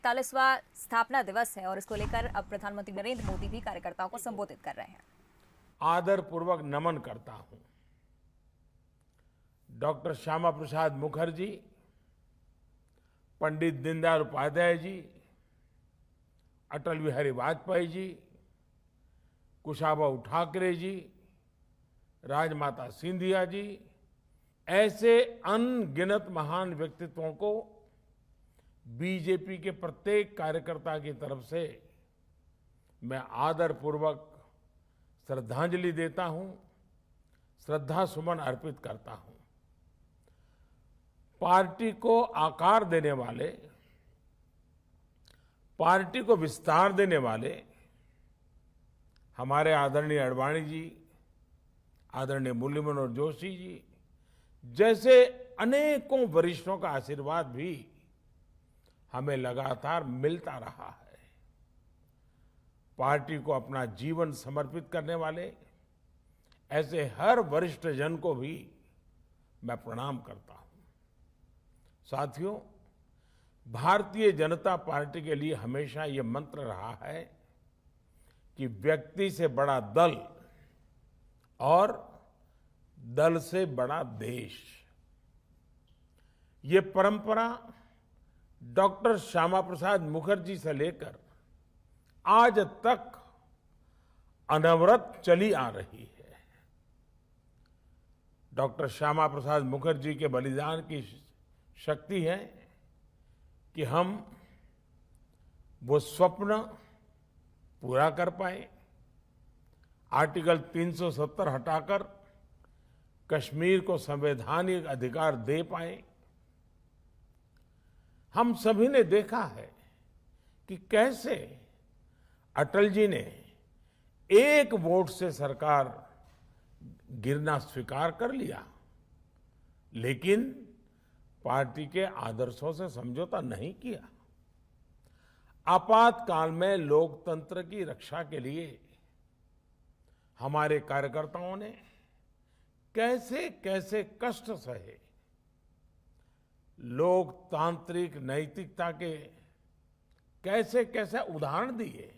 41वां स्थापना दिवस है और इसको लेकर अब प्रधानमंत्री नरेंद्र मोदी भी कार्यकर्ताओं को संबोधित कर रहे हैं। आदर पूर्वक नमन करता हूं। डॉक्टर श्यामा प्रसाद मुखर्जी, पंडित दीनदयाल उपाध्याय जी, अटल बिहारी वाजपेयी जी, कुशाभाऊ ठाकरे जी, राजमाता सिंधिया जी, ऐसे अनगिनत महान व्यक्तित्वों को बीजेपी के प्रत्येक कार्यकर्ता की तरफ से मैं आदरपूर्वक श्रद्धांजलि देता हूं, श्रद्धा सुमन अर्पित करता हूं। पार्टी को आकार देने वाले, पार्टी को विस्तार देने वाले हमारे आदरणीय अडवाणी जी, आदरणीय मुरली मनोहर जोशी जी जैसे अनेकों वरिष्ठों का आशीर्वाद भी हमें लगातार मिलता रहा है। पार्टी को अपना जीवन समर्पित करने वाले ऐसे हर वरिष्ठ जन को भी मैं प्रणाम करता हूं। साथियों, भारतीय जनता पार्टी के लिए हमेशा ये मंत्र रहा है कि व्यक्ति से बड़ा दल और दल से बड़ा देश। ये परंपरा डॉक्टर श्यामा प्रसाद मुखर्जी से लेकर आज तक अनवरत चली आ रही है। डॉक्टर श्यामा प्रसाद मुखर्जी के बलिदान की शक्ति है कि हम वो स्वप्न पूरा कर पाए। आर्टिकल 370 हटाकर कश्मीर को संवैधानिक अधिकार दे पाए। हम सभी ने देखा है कि कैसे अटल जी ने एक वोट से सरकार गिरना स्वीकार कर लिया, लेकिन पार्टी के आदर्शों से समझौता नहीं किया। आपातकाल में लोकतंत्र की रक्षा के लिए हमारे कार्यकर्ताओं ने कैसे कैसे कष्ट सहे। लोकतांत्रिक नैतिकता के कैसे कैसे उदाहरण दिए।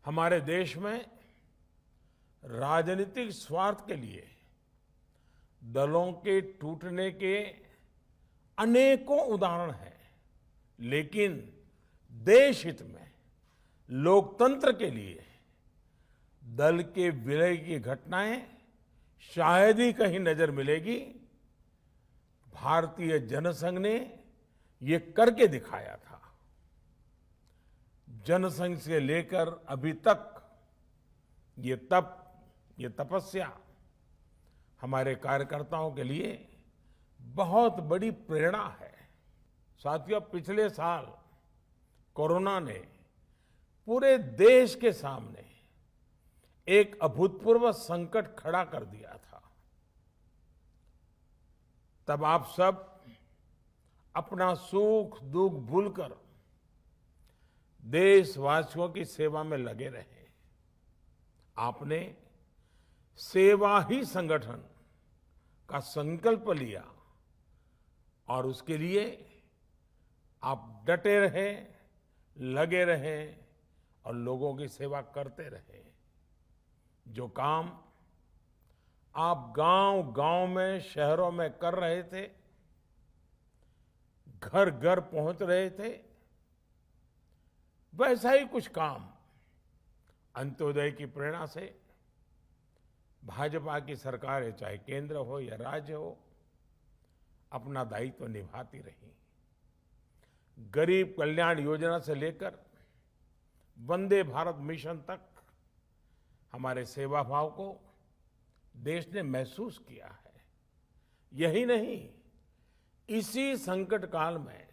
हमारे देश में राजनीतिक स्वार्थ के लिए दलों के टूटने के अनेकों उदाहरण हैं, लेकिन देश हित में लोकतंत्र के लिए दल के विलय की घटनाएं शायद ही कहीं नजर मिलेगी। भारतीय जनसंघ ने ये करके दिखाया था। जनसंघ से लेकर अभी तक ये तपस्या हमारे कार्यकर्ताओं के लिए बहुत बड़ी प्रेरणा है। साथियों, पिछले साल कोरोना ने पूरे देश के सामने एक अभूतपूर्व संकट खड़ा कर दिया था। तब आप सब अपना सुख दुख भूलकर देशवासियों की सेवा में लगे रहे। आपने सेवा ही संगठन का संकल्प लिया और उसके लिए आप डटे रहे, लगे रहे और लोगों की सेवा करते रहे। जो काम आप गांव-गांव में, शहरों में कर रहे थे, घर घर पहुंच रहे थे, वैसा ही कुछ काम अंत्योदय की प्रेरणा से भाजपा की सरकारें, चाहे केंद्र हो या राज्य हो, अपना दायित्व निभाती रही। गरीब कल्याण योजना से लेकर वंदे भारत मिशन तक हमारे सेवा भाव को देश ने महसूस किया है। यही नहीं, इसी संकट काल में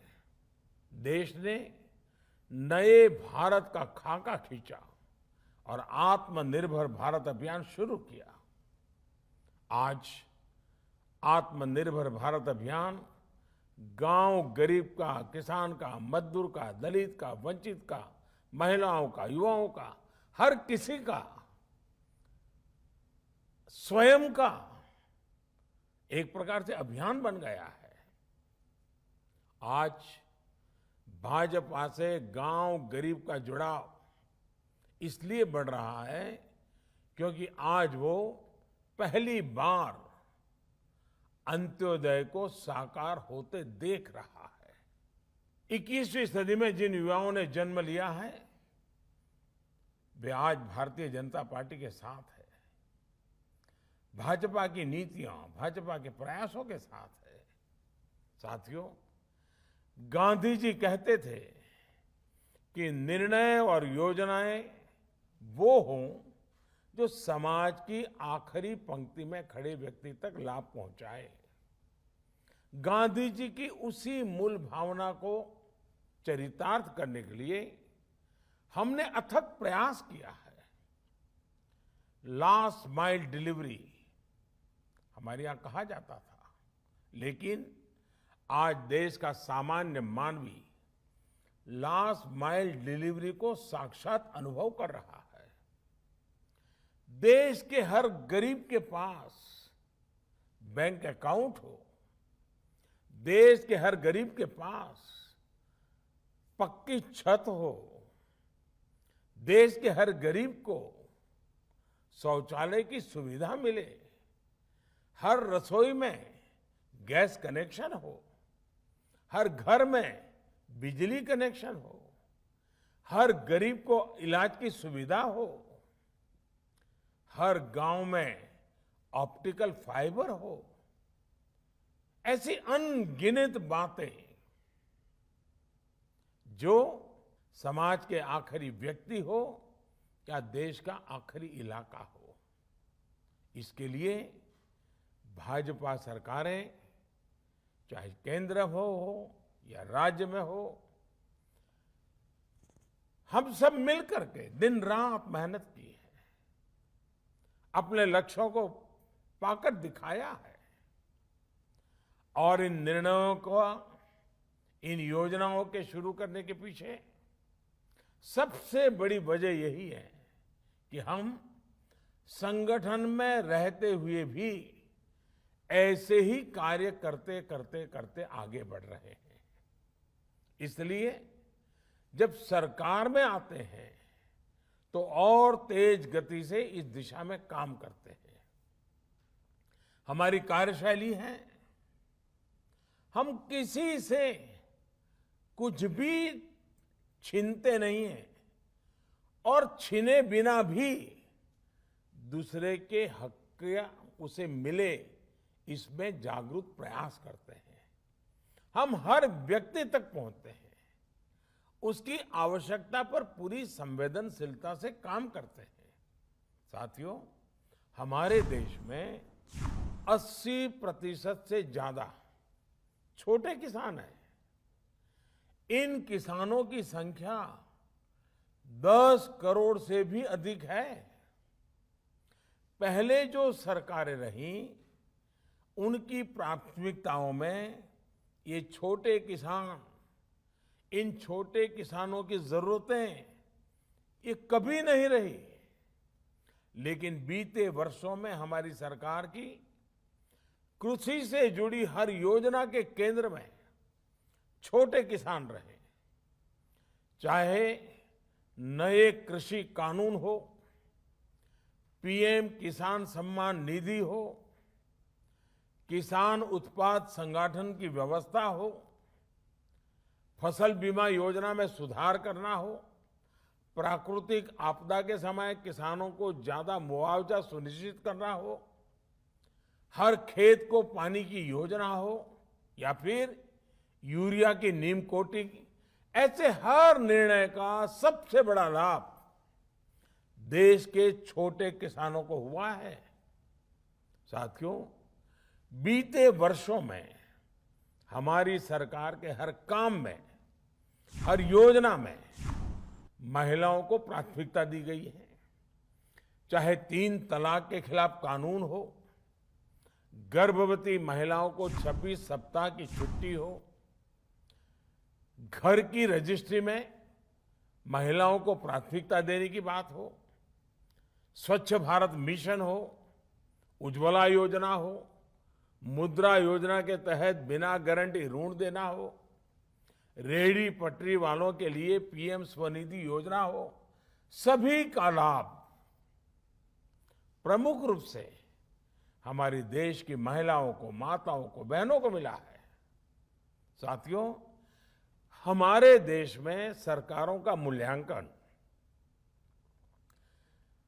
देश ने नए भारत का खाका खींचा और आत्मनिर्भर भारत अभियान शुरू किया। आज आत्मनिर्भर भारत अभियान गांव गरीब का, किसान का, मजदूर का, दलित का, वंचित का, महिलाओं का, युवाओं का, हर किसी का स्वयं का एक प्रकार से अभियान बन गया है। आज भाजपा से गांव गरीब का जुड़ाव इसलिए बढ़ रहा है क्योंकि आज वो पहली बार अंत्योदय को साकार होते देख रहा है। 21वीं सदी में जिन युवाओं ने जन्म लिया है वे आज भारतीय जनता पार्टी के साथ है, भाजपा की नीतियां, भाजपा के प्रयासों के साथ है। साथियों, गांधी जी कहते थे कि निर्णय और योजनाएं वो हों जो समाज की आखिरी पंक्ति में खड़े व्यक्ति तक लाभ पहुंचाए। गांधी जी की उसी मूल भावना को चरितार्थ करने के लिए हमने अथक प्रयास किया है। लास्ट माइल डिलीवरी हमारे यहां कहा जाता था, लेकिन आज देश का सामान्य मानवी लास्ट माइल डिलीवरी को साक्षात अनुभव कर रहा है। देश के हर गरीब के पास बैंक अकाउंट हो, देश के हर गरीब के पास पक्की छत हो, देश के हर गरीब को शौचालय की सुविधा मिले, हर रसोई में गैस कनेक्शन हो, हर घर में बिजली कनेक्शन हो, हर गरीब को इलाज की सुविधा हो, हर गांव में ऑप्टिकल फाइबर हो। ऐसी अनगिनत बातें जो समाज के आखिरी व्यक्ति हो या देश का आखिरी इलाका हो, इसके लिए भाजपा सरकारें चाहे केंद्र हो या राज्य में हो, हम सब मिलकर के दिन रात मेहनत की है, अपने लक्ष्यों को पाकर दिखाया है। और इन निर्णयों को, इन योजनाओं के शुरू करने के पीछे सबसे बड़ी वजह यही है कि हम संगठन में रहते हुए भी ऐसे ही कार्य करते करते करते आगे बढ़ रहे हैं। इसलिए जब सरकार में आते हैं तो और तेज गति से इस दिशा में काम करते हैं। हमारी कार्यशैली है, हम किसी से कुछ भी छीनते नहीं हैं और छीने बिना भी दूसरे के हक उसे मिले इसमें जागरूक प्रयास करते हैं। हम हर व्यक्ति तक पहुंचते हैं, उसकी आवश्यकता पर पूरी संवेदनशीलता से काम करते हैं। साथियों, हमारे देश में 80% से ज्यादा छोटे किसान हैं। इन किसानों की संख्या 10 करोड़ से भी अधिक है। पहले जो सरकारें रहीं उनकी प्राथमिकताओं में ये छोटे किसान, इन छोटे किसानों की जरूरतें ये कभी नहीं रही। लेकिन बीते वर्षों में हमारी सरकार की कृषि से जुड़ी हर योजना के केंद्र में छोटे किसान रहे। चाहे नए कृषि कानून हो, पीएम किसान सम्मान निधि हो, किसान उत्पाद संगठन की व्यवस्था हो, फसल बीमा योजना में सुधार करना हो, प्राकृतिक आपदा के समय किसानों को ज्यादा मुआवजा सुनिश्चित करना हो, हर खेत को पानी की योजना हो, या फिर यूरिया की नीम कोटिंग, ऐसे हर निर्णय का सबसे बड़ा लाभ देश के छोटे किसानों को हुआ है। साथियों, बीते वर्षों में हमारी सरकार के हर काम में, हर योजना में महिलाओं को प्राथमिकता दी गई है। चाहे 3 तलाक के खिलाफ कानून हो, गर्भवती महिलाओं को 26 सप्ताह की छुट्टी हो, घर की रजिस्ट्री में महिलाओं को प्राथमिकता देने की बात हो, स्वच्छ भारत मिशन हो, उज्ज्वला योजना हो, मुद्रा योजना के तहत बिना गारंटी ऋण देना हो, रेहड़ी पटरी वालों के लिए पीएम स्वनिधि योजना हो, सभी का लाभ प्रमुख रूप से हमारी देश की महिलाओं को, माताओं को, बहनों को मिला है। साथियों, हमारे देश में सरकारों का मूल्यांकन,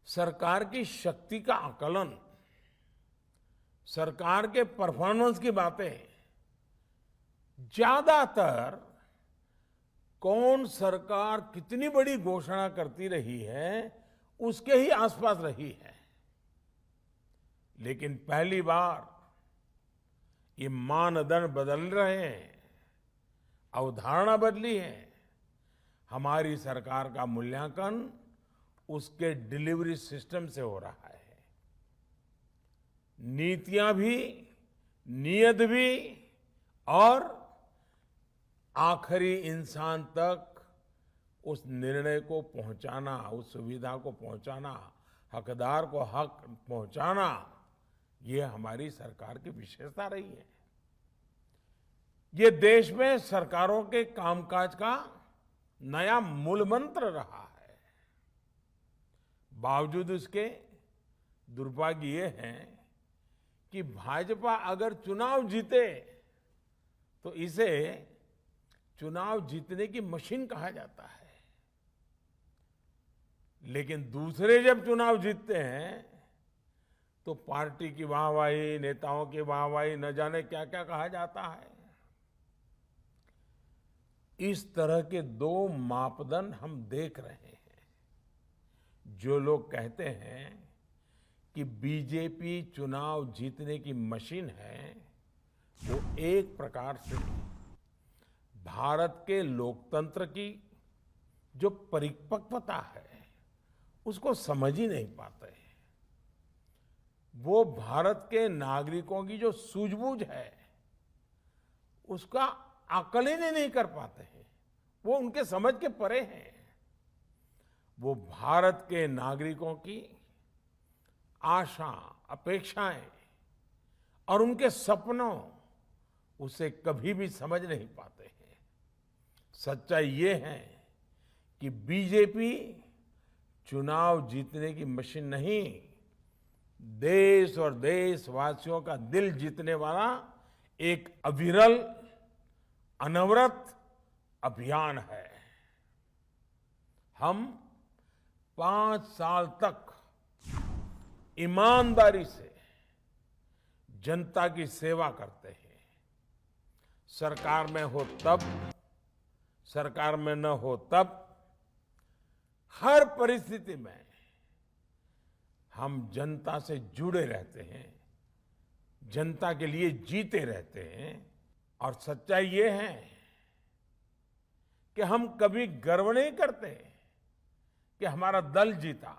सरकार की शक्ति का आकलन, सरकार के परफॉर्मेंस की बातें ज्यादातर कौन सरकार कितनी बड़ी घोषणा करती रही है उसके ही आसपास रही है। लेकिन पहली बार ये मानदंड बदल रहे हैं, अवधारणा बदली है। हमारी सरकार का मूल्यांकन उसके डिलीवरी सिस्टम से हो रहा है। नीतियां भी, नियत भी और आखिरी इंसान तक उस निर्णय को पहुंचाना, उस सुविधा को पहुंचाना, हकदार को हक पहुंचाना, ये हमारी सरकार की विशेषता रही है। ये देश में सरकारों के कामकाज का नया मूल मंत्र रहा है। बावजूद इसके दुर्भाग्य ये है कि भाजपा अगर चुनाव जीते तो इसे चुनाव जीतने की मशीन कहा जाता है, लेकिन दूसरे जब चुनाव जीतते हैं तो पार्टी की वाहवाही, नेताओं की वाहवाही, न जाने क्या क्या कहा जाता है। इस तरह के दो मापदंड हम देख रहे हैं। जो लोग कहते हैं कि बीजेपी चुनाव जीतने की मशीन है, वो एक प्रकार से भारत के लोकतंत्र की जो परिपक्वता है उसको समझ ही नहीं पाते हैं। वो भारत के नागरिकों की जो सूझबूझ है उसका आकलन ही नहीं कर पाते हैं। वो उनके समझ के परे हैं। वो भारत के नागरिकों की आशा, अपेक्षाएं और उनके सपनों उसे कभी भी समझ नहीं पाते हैं। सच्चाई ये है कि बीजेपी चुनाव जीतने की मशीन नहीं, देश और देशवासियों का दिल जीतने वाला एक अविरल, अनवरत अभियान है। हम 5 साल तक ईमानदारी से जनता की सेवा करते हैं। सरकार में हो तब, सरकार में न हो तब, हर परिस्थिति में हम जनता से जुड़े रहते हैं, जनता के लिए जीते रहते हैं। और सच्चाई ये है कि हम कभी गर्व नहीं करते कि हमारा दल जीता।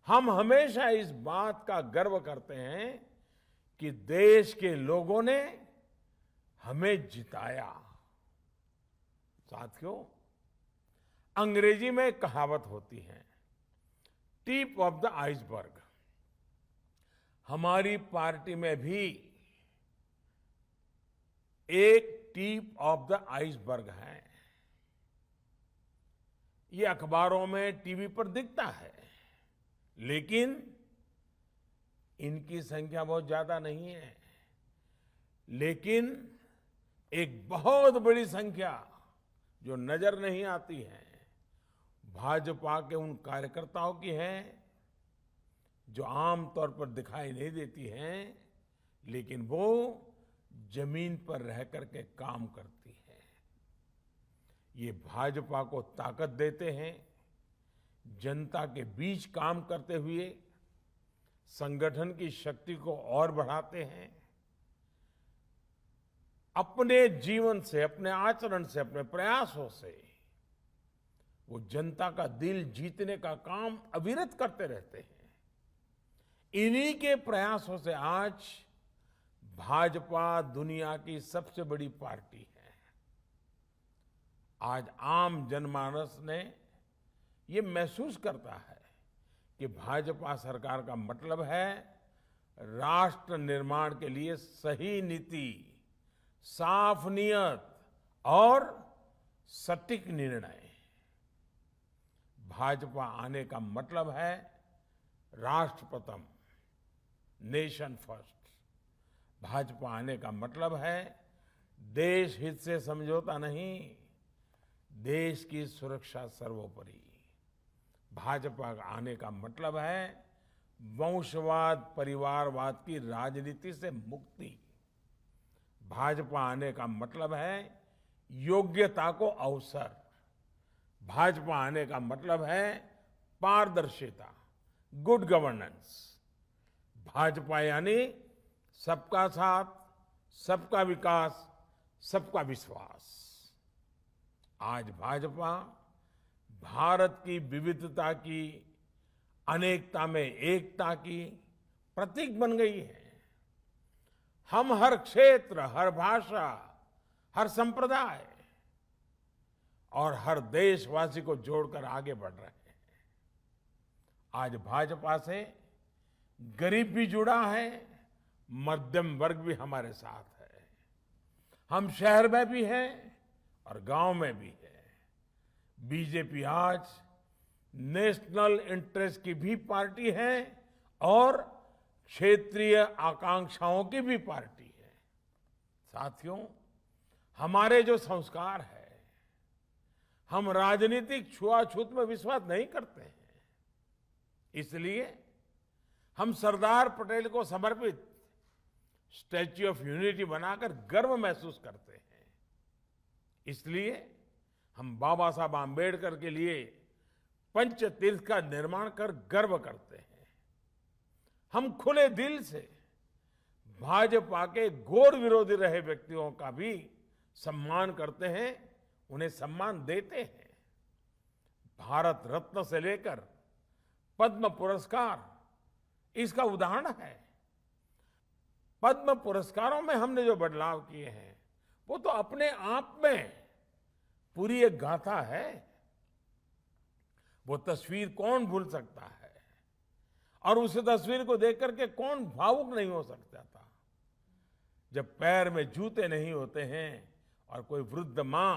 हम हमेशा इस बात का गर्व करते हैं कि देश के लोगों ने हमें जिताया। साथियों, अंग्रेजी में एक कहावत होती है, टिप ऑफ द आइसबर्ग। हमारी पार्टी में भी एक टिप ऑफ द आइसबर्ग है। ये अखबारों में, टीवी पर दिखता है, लेकिन इनकी संख्या बहुत ज्यादा नहीं है। लेकिन एक बहुत बड़ी संख्या जो नजर नहीं आती है, भाजपा के उन कार्यकर्ताओं की है जो आमतौर पर दिखाई नहीं देती हैं, लेकिन वो जमीन पर रह करके काम करती है। ये भाजपा को ताकत देते हैं, जनता के बीच काम करते हुए संगठन की शक्ति को और बढ़ाते हैं। अपने जीवन से, अपने आचरण से, अपने प्रयासों से वो जनता का दिल जीतने का काम अविरत करते रहते हैं। इन्हीं के प्रयासों से आज भाजपा दुनिया की सबसे बड़ी पार्टी है। आज आम जनमानस ने ये महसूस करता है कि भाजपा सरकार का मतलब है राष्ट्र निर्माण के लिए सही नीति, साफ नियत और सटीक निर्णय। भाजपा आने का मतलब है राष्ट्र प्रथम, नेशन फर्स्ट। भाजपा आने का मतलब है देश हित से समझौता नहीं, देश की सुरक्षा सर्वोपरि। भाजपा आने का मतलब है वंशवाद, परिवारवाद की राजनीति से मुक्ति। भाजपा आने का मतलब है योग्यता को अवसर। भाजपा आने का मतलब है पारदर्शिता, गुड गवर्नेंस। भाजपा यानी सबका साथ, सबका विकास, सबका विश्वास। आज भाजपा भारत की विविधता की, अनेकता में एकता की प्रतीक बन गई है। हम हर क्षेत्र, हर भाषा, हर संप्रदाय और हर देशवासी को जोड़कर आगे बढ़ रहे हैं। आज भाजपा से गरीब भी जुड़ा है, मध्यम वर्ग भी हमारे साथ है। हम शहर में भी हैं और गांव में भी है। बीजेपी आज नेशनल इंटरेस्ट की भी पार्टी है और क्षेत्रीय आकांक्षाओं की भी पार्टी है। साथियों, हमारे जो संस्कार है, हम राजनीतिक छुआछूत में विश्वास नहीं करते हैं। इसलिए हम सरदार पटेल को समर्पित स्टैच्यू ऑफ यूनिटी बनाकर गर्व महसूस करते हैं। इसलिए हम बाबा साहब आम्बेडकर के लिए पंचतीर्थ का निर्माण कर गर्व करते हैं। हम खुले दिल से भाजपा के घोर विरोधी रहे व्यक्तियों का भी सम्मान करते हैं, उन्हें सम्मान देते हैं। भारत रत्न से लेकर पद्म पुरस्कार इसका उदाहरण है। पद्म पुरस्कारों में हमने जो बदलाव किए हैं वो तो अपने आप में पूरी एक गाथा है। वो तस्वीर कौन भूल सकता है और उस तस्वीर को देख करके कौन भावुक नहीं हो सकता था, जब पैर में जूते नहीं होते हैं और कोई वृद्ध मां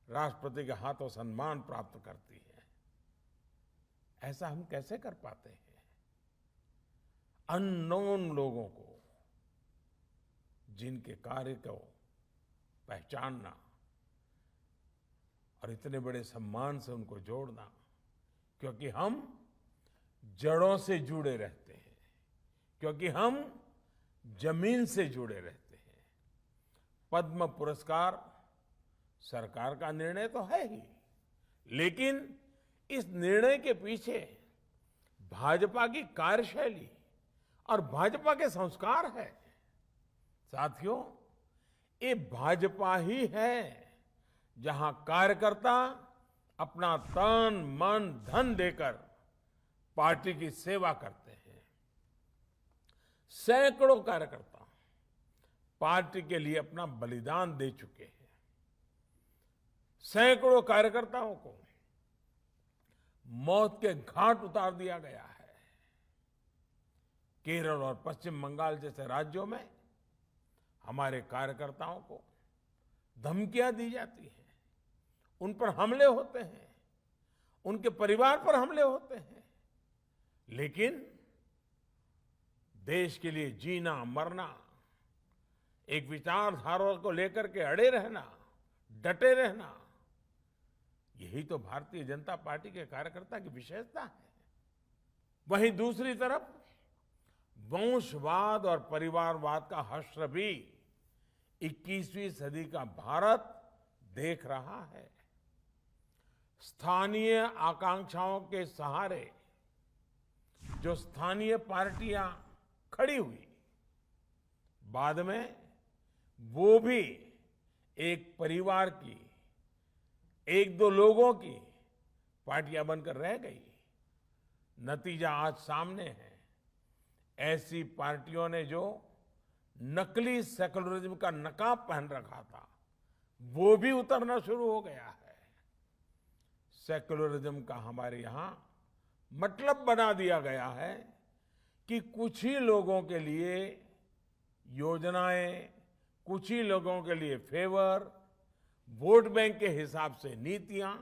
राष्ट्रपति के हाथों सम्मान प्राप्त करती है। ऐसा हम कैसे कर पाते हैं? अननोन लोगों को, जिनके कार्य को पहचानना और इतने बड़े सम्मान से उनको जोड़ना, क्योंकि हम जड़ों से जुड़े रहते हैं, क्योंकि हम जमीन से जुड़े रहते हैं। पद्म पुरस्कार सरकार का निर्णय तो है ही, लेकिन इस निर्णय के पीछे भाजपा की कार्यशैली और भाजपा के संस्कार है। साथियों, ये भाजपा ही है जहां कार्यकर्ता अपना तन, मन, धन देकर पार्टी की सेवा करते हैं। सैकड़ों कार्यकर्ता पार्टी के लिए अपना बलिदान दे चुके हैं। सैकड़ों कार्यकर्ताओं को मौत के घाट उतार दिया गया है। केरल और पश्चिम बंगाल जैसे राज्यों में हमारे कार्यकर्ताओं को धमकियां दी जाती हैं, उन पर हमले होते हैं, उनके परिवार पर हमले होते हैं, लेकिन देश के लिए जीना मरना, एक विचारधारा को लेकर के अड़े रहना, डटे रहना, यही तो भारतीय जनता पार्टी के कार्यकर्ता की विशेषता है। वहीं दूसरी तरफ वंशवाद और परिवारवाद का हश्र भी 21वीं सदी का भारत देख रहा है। स्थानीय आकांक्षाओं के सहारे जो स्थानीय पार्टियां खड़ी हुई, बाद में वो भी एक परिवार की, एक दो लोगों की पार्टियां बनकर रह गई। नतीजा आज सामने है। ऐसी पार्टियों ने जो नकली सेकुलरिज्म का नकाब पहन रखा था, वो भी उतरना शुरू हो गया है। सेकुलरिज्म का हमारे यहां मतलब बना दिया गया है कि कुछ ही लोगों के लिए योजनाएं, कुछ ही लोगों के लिए फेवर, वोट बैंक के हिसाब से नीतियां,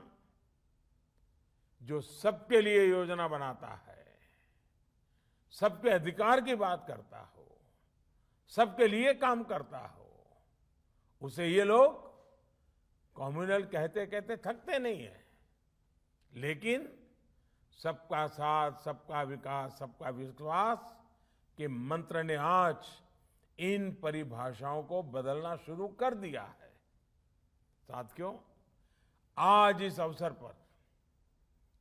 जो सबके लिए योजना बनाता है, सबके अधिकार की बात करता हो, सबके लिए काम करता हो, उसे ये लोग कम्युनल कहते कहते थकते नहीं है। लेकिन सबका साथ, सबका विकास, सबका विश्वास के मंत्र ने आज इन परिभाषाओं को बदलना शुरू कर दिया है। साथियों, आज इस अवसर पर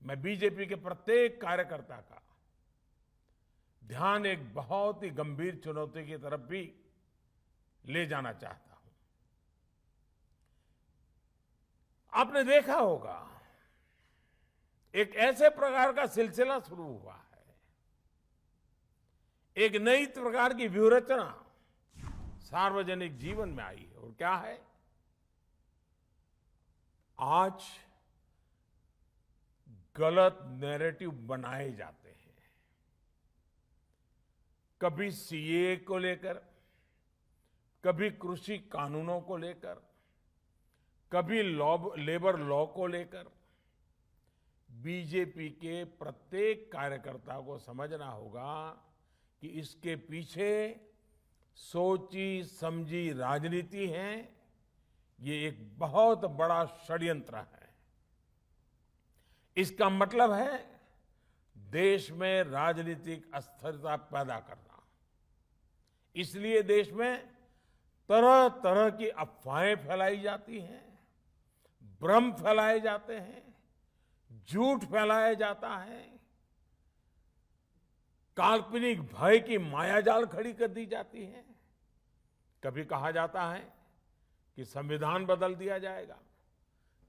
मैं बीजेपी के प्रत्येक कार्यकर्ता का ध्यान एक बहुत ही गंभीर चुनौती की तरफ भी ले जाना चाहता हूं। आपने देखा होगा, एक ऐसे प्रकार का सिलसिला शुरू हुआ है, एक नई प्रकार की व्यूहरचना सार्वजनिक जीवन में आई है। और क्या है? आज गलत नैरेटिव बनाए जाते हैं। कभी सीए को लेकर, कभी कृषि कानूनों को लेकर, कभी लेबर लॉ को लेकर। बीजेपी के प्रत्येक कार्यकर्ता को समझना होगा कि इसके पीछे सोची समझी राजनीति है। ये एक बहुत बड़ा षड्यंत्र है। इसका मतलब है देश में राजनीतिक अस्थिरता पैदा करना। इसलिए देश में तरह तरह की अफवाहें फैलाई जाती हैं, भ्रम फैलाए जाते हैं, झूठ फैलाया जाता है, काल्पनिक भय की मायाजाल खड़ी कर दी जाती है। कभी कहा जाता है कि संविधान बदल दिया जाएगा,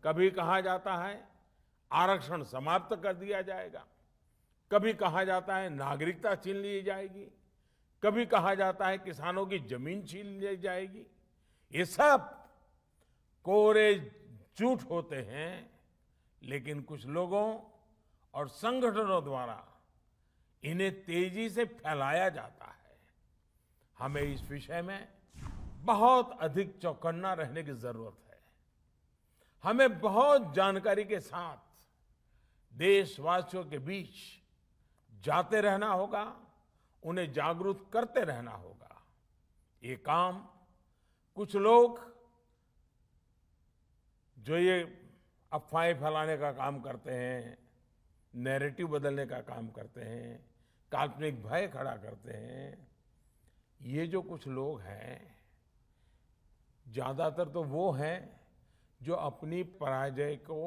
कभी कहा जाता है आरक्षण समाप्त कर दिया जाएगा, कभी कहा जाता है नागरिकता छीन ली जाएगी, कभी कहा जाता है किसानों की जमीन छीन ली जाएगी। ये सब कोरे झूठ होते हैं, लेकिन कुछ लोगों और संगठनों द्वारा इन्हें तेजी से फैलाया जाता है। हमें इस विषय में बहुत अधिक चौकन्ना रहने की जरूरत है। हमें बहुत जानकारी के साथ देशवासियों के बीच जाते रहना होगा, उन्हें जागरूक करते रहना होगा। ये काम कुछ लोग जो ये अफवाहें फैलाने का काम करते हैं, नैरेटिव बदलने का काम करते हैं, काल्पनिक भय खड़ा करते हैं, ये जो कुछ लोग हैं, ज्यादातर तो वो हैं जो अपनी पराजय को